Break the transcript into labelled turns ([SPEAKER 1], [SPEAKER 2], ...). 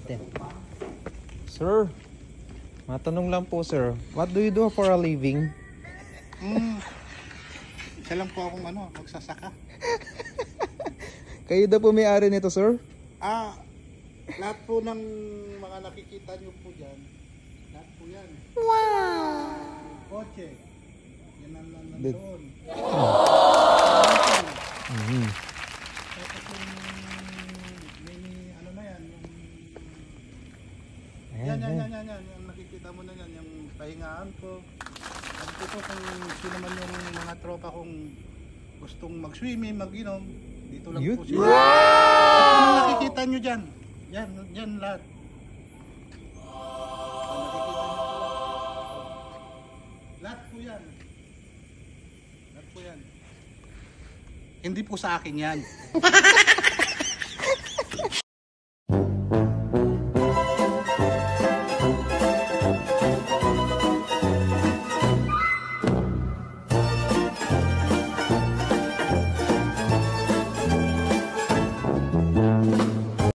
[SPEAKER 1] natin. Sir, matanong lang po sir, what do you do for a living?
[SPEAKER 2] Isa lang po akong magsasaka.
[SPEAKER 1] Kayo daw po may-ari nito sir?
[SPEAKER 2] Lahat po ng mga nakikita nyo po dyan, lahat po yan.
[SPEAKER 3] Wow!
[SPEAKER 2] Kotse, yan ang nandoon. Tapos yung, na yan, yung nakikita mo na yan, yung pahingaan ko. At ito kung sino man yung mga tropa kong gustong mag-swimming, mag-inom, dito lang po sila. At kung nakikita nyo dyan, yan lahat. Kung nakikita nyo lahat po yan. Lahat po yan. Hindi po sa akin yan.